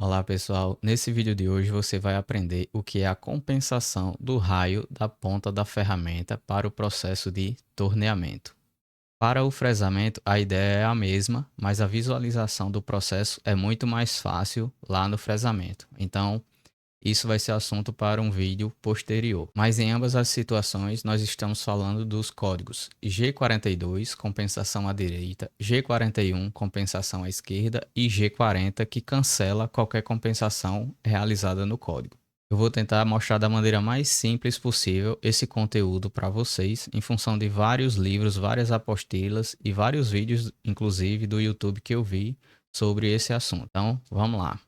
Olá pessoal, nesse vídeo de hoje você vai aprender o que é a compensação do raio da ponta da ferramenta para o processo de torneamento. Para o fresamento a ideia é a mesma, mas a visualização do processo é muito mais fácil lá no fresamento. Então isso vai ser assunto para um vídeo posterior. Mas em ambas as situações nós estamos falando dos códigos G42, compensação à direita, G41, compensação à esquerda e G40, que cancela qualquer compensação realizada no código. Eu vou tentar mostrar da maneira mais simples possível esse conteúdo para vocês, em função de vários livros, várias apostilas e vários vídeos, inclusive do YouTube que eu vi sobre esse assunto. Então, vamos lá.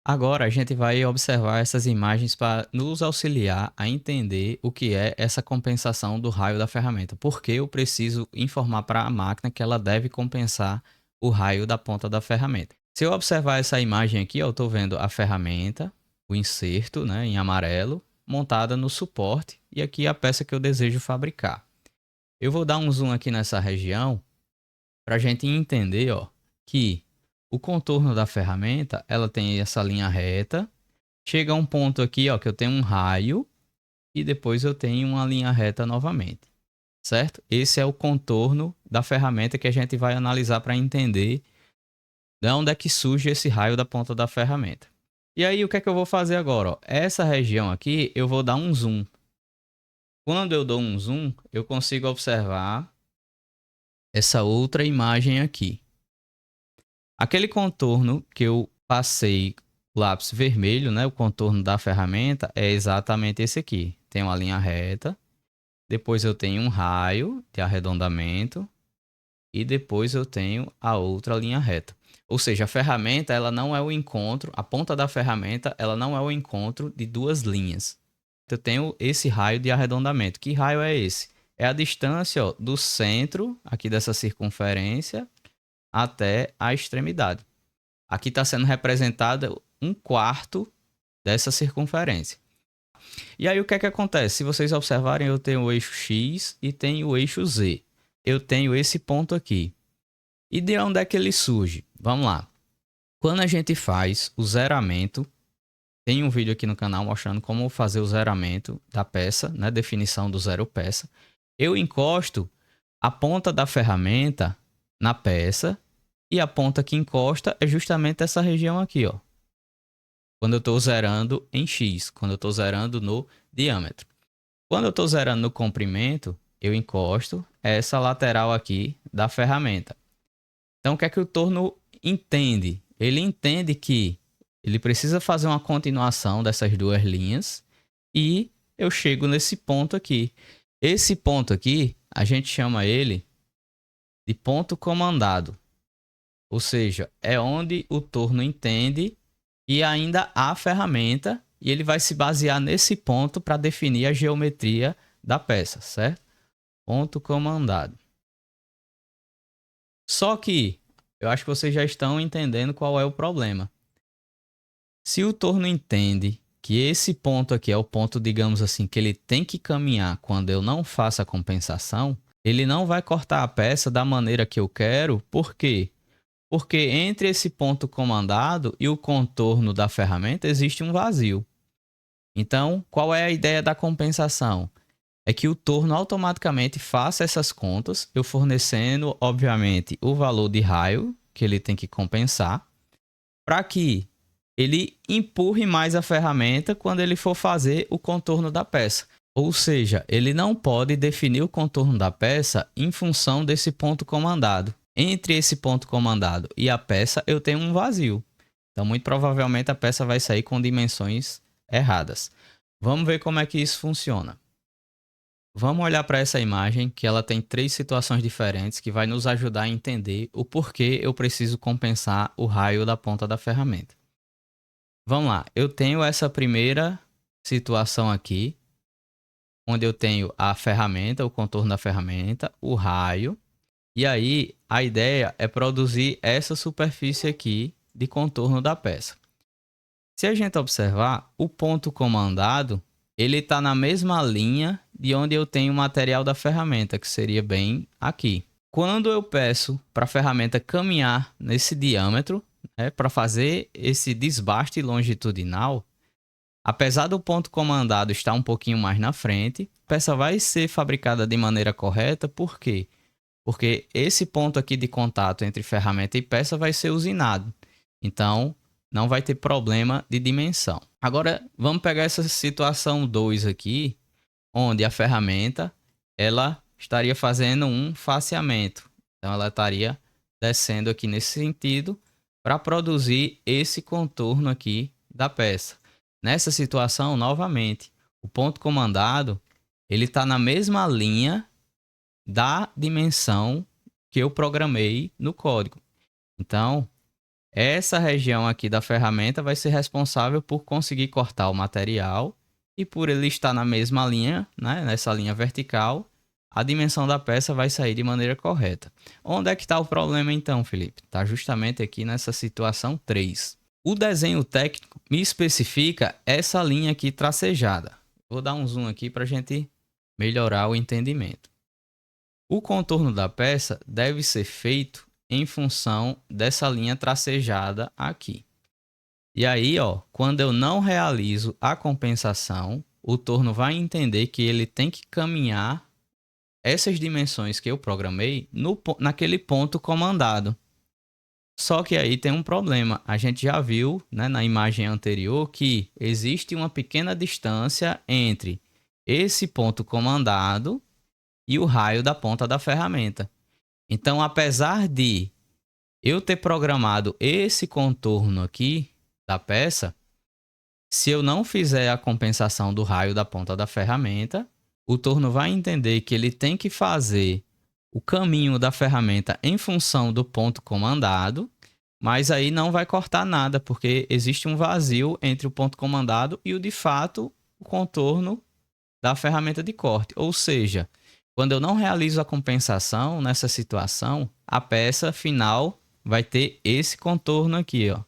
Agora a gente vai observar essas imagens para nos auxiliar a entender o que é essa compensação do raio da ferramenta. Porque eu preciso informar para a máquina que ela deve compensar o raio da ponta da ferramenta. Se eu observar essa imagem aqui, eu estou vendo a ferramenta, o inserto, né, em amarelo, montada no suporte e aqui a peça que eu desejo fabricar. Eu vou dar um zoom aqui nessa região para a gente entender, ó, que o contorno da ferramenta, ela tem essa linha reta. Chega a um ponto aqui, ó, que eu tenho um raio e depois eu tenho uma linha reta novamente, certo? Esse é o contorno da ferramenta que a gente vai analisar para entender de onde é que surge esse raio da ponta da ferramenta. E aí, o que é que eu vou fazer agora? Ó? Essa região aqui, eu vou dar um zoom. Quando eu dou um zoom, eu consigo observar essa outra imagem aqui. Aquele contorno que eu passei o lápis vermelho, né, o contorno da ferramenta, é exatamente esse aqui. Tem uma linha reta, depois eu tenho um raio de arredondamento e depois eu tenho a outra linha reta. Ou seja, a ferramenta, ela não é o encontro, a ponta da ferramenta, ela não é o encontro de duas linhas. Eu tenho esse raio de arredondamento. Que raio é esse? É a distância, ó, do centro aqui dessa circunferência até a extremidade. Aqui está sendo representado um quarto dessa circunferência. E aí o que é que acontece? Se vocês observarem, eu tenho o eixo X e tenho o eixo Z. Eu tenho esse ponto aqui. E de onde é que ele surge? Vamos lá. Quando a gente faz o zeramento, tem um vídeo aqui no canal mostrando como fazer o zeramento da peça, né? Definição do zero peça. Eu encosto a ponta da ferramenta na peça e a ponta que encosta é justamente essa região aqui, ó. Quando eu estou zerando em X, quando eu estou zerando no diâmetro. Quando eu estou zerando no comprimento, eu encosto essa lateral aqui da ferramenta. Então, o que é que o torno entende? Ele entende que ele precisa fazer uma continuação dessas duas linhas e eu chego nesse ponto aqui. Esse ponto aqui, a gente chama ele de ponto comandado. Ou seja, é onde o torno entende e ainda há ferramenta e ele vai se basear nesse ponto para definir a geometria da peça, certo? Ponto comandado. Só que eu acho que vocês já estão entendendo qual é o problema. Se o torno entende que esse ponto aqui é o ponto, digamos assim, que ele tem que caminhar quando eu não faço a compensação, ele não vai cortar a peça da maneira que eu quero. Por quê? Porque entre esse ponto comandado e o contorno da ferramenta existe um vazio. Então, qual é a ideia da compensação? É que o torno automaticamente faça essas contas, eu fornecendo, obviamente, o valor de raio que ele tem que compensar, para que ele empurre mais a ferramenta quando ele for fazer o contorno da peça. Ou seja, ele não pode definir o contorno da peça em função desse ponto comandado. Entre esse ponto comandado e a peça, eu tenho um vazio. Então, muito provavelmente, a peça vai sair com dimensões erradas. Vamos ver como é que isso funciona. Vamos olhar para essa imagem, que ela tem três situações diferentes, que vai nos ajudar a entender o porquê eu preciso compensar o raio da ponta da ferramenta. Vamos lá, eu tenho essa primeira situação aqui, onde eu tenho a ferramenta, o contorno da ferramenta, o raio. E aí, a ideia é produzir essa superfície aqui de contorno da peça. Se a gente observar, o ponto comandado, ele está na mesma linha de onde eu tenho o material da ferramenta, que seria bem aqui. Quando eu peço para a ferramenta caminhar nesse diâmetro, para fazer esse desbaste longitudinal, apesar do ponto comandado estar um pouquinho mais na frente, a peça vai ser fabricada de maneira correta. Por quê? Porque esse ponto aqui de contato entre ferramenta e peça vai ser usinado. Então, não vai ter problema de dimensão. Agora, vamos pegar essa situação 2 aqui, onde a ferramenta ela estaria fazendo um faceamento. Então, ela estaria descendo aqui nesse sentido para produzir esse contorno aqui da peça. Nessa situação, novamente, o ponto comandado ele está na mesma linha da dimensão que eu programei no código. Então, essa região aqui da ferramenta vai ser responsável por conseguir cortar o material e por ele estar na mesma linha, né, nessa linha vertical, a dimensão da peça vai sair de maneira correta. Onde é que está o problema então, Felipe? Está justamente aqui nessa situação 3. O desenho técnico me especifica essa linha aqui tracejada. Vou dar um zoom aqui para a gente melhorar o entendimento. O contorno da peça deve ser feito em função dessa linha tracejada aqui. E aí, ó, quando eu não realizo a compensação, o torno vai entender que ele tem que caminhar essas dimensões que eu programei naquele ponto comandado. Só que aí tem um problema. A gente já viu, né, na imagem anterior que existe uma pequena distância entre esse ponto comandado e o raio da ponta da ferramenta. Então, apesar de eu ter programado esse contorno aqui da peça, se eu não fizer a compensação do raio da ponta da ferramenta, o torno vai entender que ele tem que fazer o caminho da ferramenta em função do ponto comandado, mas aí não vai cortar nada, porque existe um vazio entre o ponto comandado e o de fato o contorno da ferramenta de corte. Ou seja, quando eu não realizo a compensação nessa situação, a peça final vai ter esse contorno aqui, ó.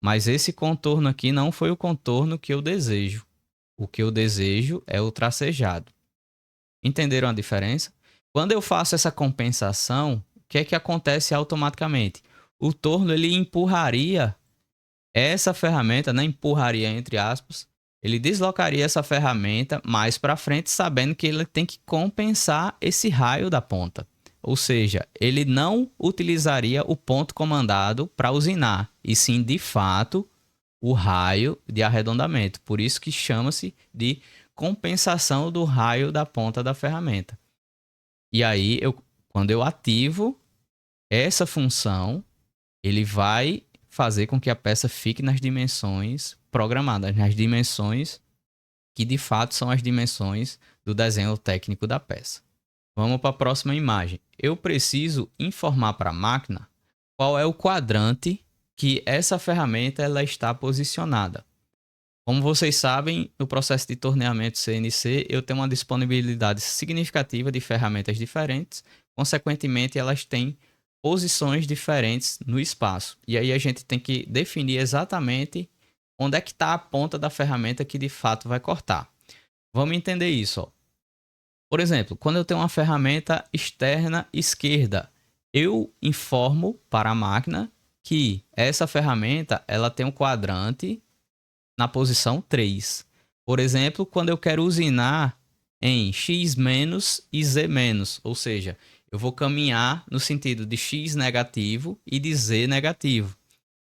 Mas esse contorno aqui não foi o contorno que eu desejo. O que eu desejo é o tracejado. Entenderam a diferença? Quando eu faço essa compensação, o que é que acontece automaticamente? O torno ele empurraria essa ferramenta, né? Empurraria entre aspas, ele deslocaria essa ferramenta mais para frente, sabendo que ele tem que compensar esse raio da ponta. Ou seja, ele não utilizaria o ponto comandado para usinar, e sim, de fato, o raio de arredondamento. Por isso que chama-se de compensação do raio da ponta da ferramenta. E aí, quando eu ativo essa função, ele vai fazer com que a peça fique nas dimensões programadas, nas dimensões que de fato são as dimensões do desenho técnico da peça. Vamos para a próxima imagem. Eu preciso informar para a máquina qual é o quadrante que essa ferramenta ela está posicionada. Como vocês sabem, no processo de torneamento CNC, eu tenho uma disponibilidade significativa de ferramentas diferentes, consequentemente, elas têm posições diferentes no espaço. E aí a gente tem que definir exatamente onde é que está a ponta da ferramenta que de fato vai cortar. Vamos entender isso, ó. Por exemplo, quando eu tenho uma ferramenta externa esquerda, eu informo para a máquina que essa ferramenta ela tem um quadrante na posição 3. Por exemplo, quando eu quero usinar em X- e Z-, ou seja, eu vou caminhar no sentido de X negativo e de Z negativo.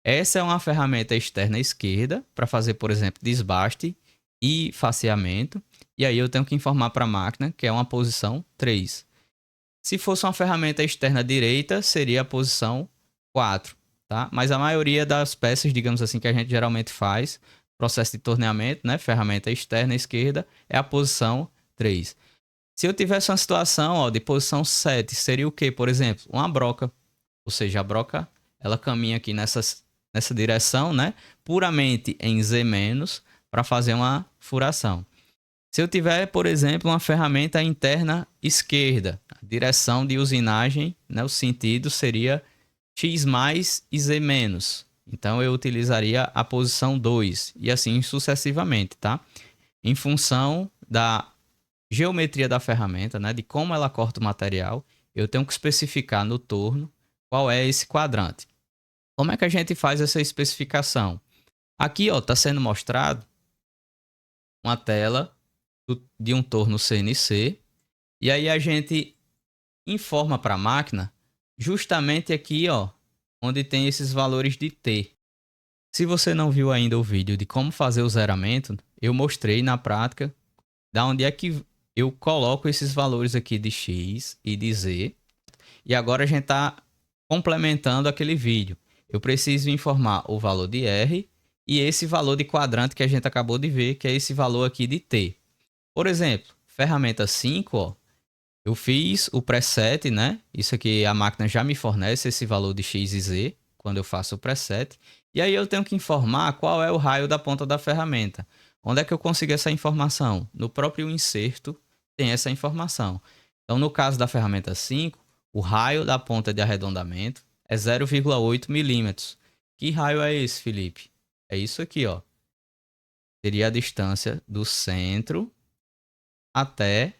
Essa é uma ferramenta externa esquerda para fazer, por exemplo, desbaste e faceamento. E aí eu tenho que informar para a máquina que é uma posição 3. Se fosse uma ferramenta externa direita, seria a posição 4. Tá? Mas a maioria das peças, digamos assim, que a gente geralmente faz, processo de torneamento, né? Ferramenta externa esquerda, é a posição 3. Se eu tivesse uma situação ó, de posição 7, seria o quê? Por exemplo, uma broca. Ou seja, a broca ela caminha aqui nessa direção, né? Puramente em Z- para fazer uma furação. Se eu tiver, por exemplo, uma ferramenta interna esquerda, a direção de usinagem, né, o sentido seria X mais e Z menos. Então eu utilizaria a posição 2 e assim sucessivamente, tá? Em função da geometria da ferramenta, né, de como ela corta o material, eu tenho que especificar no torno qual é esse quadrante. Como é que a gente faz essa especificação? Aqui, ó, está sendo mostrado uma tela de um torno CNC, e aí a gente informa para a máquina justamente aqui, ó, onde tem esses valores de T. Se você não viu ainda o vídeo de como fazer o zeramento, eu mostrei na prática da onde é que eu coloco esses valores aqui de X e de Z. E agora a gente está complementando aquele vídeo. Eu preciso informar o valor de R e esse valor de quadrante que a gente acabou de ver, que é esse valor aqui de T. Por exemplo, ferramenta 5, ó, eu fiz o preset, né? Isso aqui a máquina já me fornece esse valor de X e Z quando eu faço o preset. E aí eu tenho que informar qual é o raio da ponta da ferramenta. Onde é que eu consigo essa informação? No próprio inserto tem essa informação. Então, no caso da ferramenta 5, o raio da ponta de arredondamento é 0,8 milímetros. Que raio é esse, Felipe? É isso aqui, ó. Seria a distância do centro até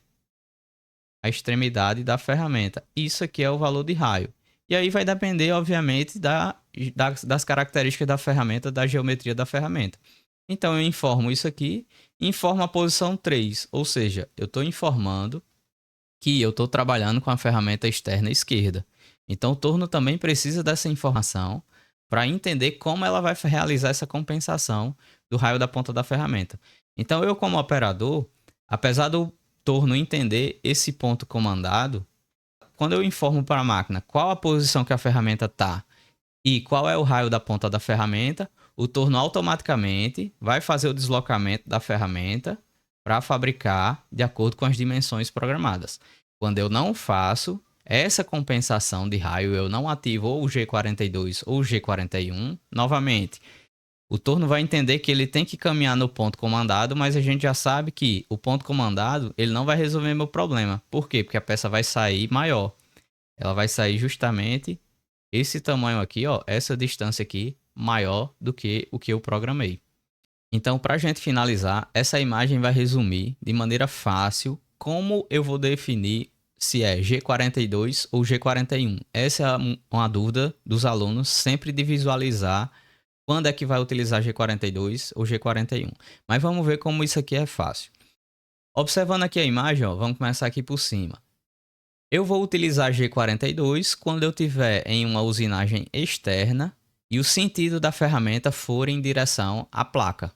a extremidade da ferramenta. Isso aqui é o valor de raio. E aí vai depender, obviamente, das características da ferramenta, da geometria da ferramenta. Então eu informo isso aqui, informo a posição 3, ou seja, eu estou informando que eu estou trabalhando com a ferramenta externa esquerda. Então o torno também precisa dessa informação para entender como ela vai realizar essa compensação do raio da ponta da ferramenta. Então eu, como operador, apesar do torno entender esse ponto comandado, quando eu informo para a máquina qual a posição que a ferramenta está e qual é o raio da ponta da ferramenta, o torno automaticamente vai fazer o deslocamento da ferramenta para fabricar de acordo com as dimensões programadas. Quando eu não faço essa compensação de raio, eu não ativo ou o G42 ou o G41, novamente, o torno vai entender que ele tem que caminhar no ponto comandado, mas a gente já sabe que o ponto comandado ele não vai resolver meu problema. Por quê? Porque a peça vai sair maior. Ela vai sair justamente esse tamanho aqui, ó, essa distância aqui, maior do que o que eu programei. Então, para a gente finalizar, essa imagem vai resumir de maneira fácil como eu vou definir se é G42 ou G41. Essa é uma dúvida dos alunos, sempre de visualizar quando é que vai utilizar G42 ou G41. Mas vamos ver como isso aqui é fácil. Observando aqui a imagem, ó, vamos começar aqui por cima. Eu vou utilizar G42 quando eu tiver em uma usinagem externa e o sentido da ferramenta for em direção à placa.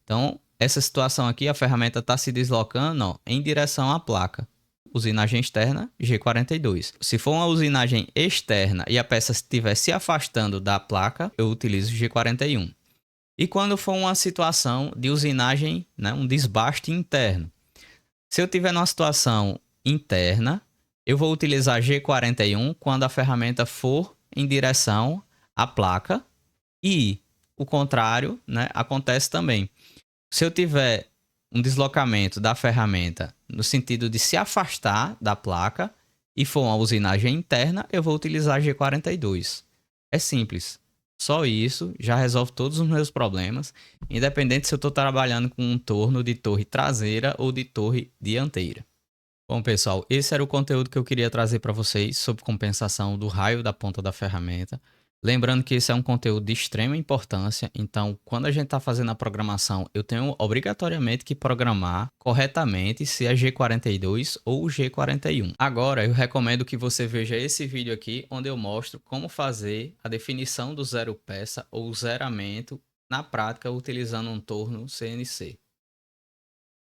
Então, essa situação aqui, a ferramenta está se deslocando, ó, em direção à placa. Usinagem externa, G42. Se for uma usinagem externa e a peça estiver se afastando da placa, eu utilizo G41. E quando for uma situação de usinagem, né, um desbaste interno. Se eu tiver numa situação interna, eu vou utilizar G41 quando a ferramenta for em direção à placa. E o contrário, né, acontece também. Se eu tiver um deslocamento da ferramenta no sentido de se afastar da placa e for uma usinagem interna, eu vou utilizar G42. É simples. Só isso já resolve todos os meus problemas, independente se eu estou trabalhando com um torno de torre traseira ou de torre dianteira. Bom, pessoal, esse era o conteúdo que eu queria trazer para vocês sobre compensação do raio da ponta da ferramenta. Lembrando que esse é um conteúdo de extrema importância, então quando a gente está fazendo a programação, eu tenho obrigatoriamente que programar corretamente se é G42 ou G41. Agora, eu recomendo que você veja esse vídeo aqui, onde eu mostro como fazer a definição do zero peça ou zeramento na prática utilizando um torno CNC.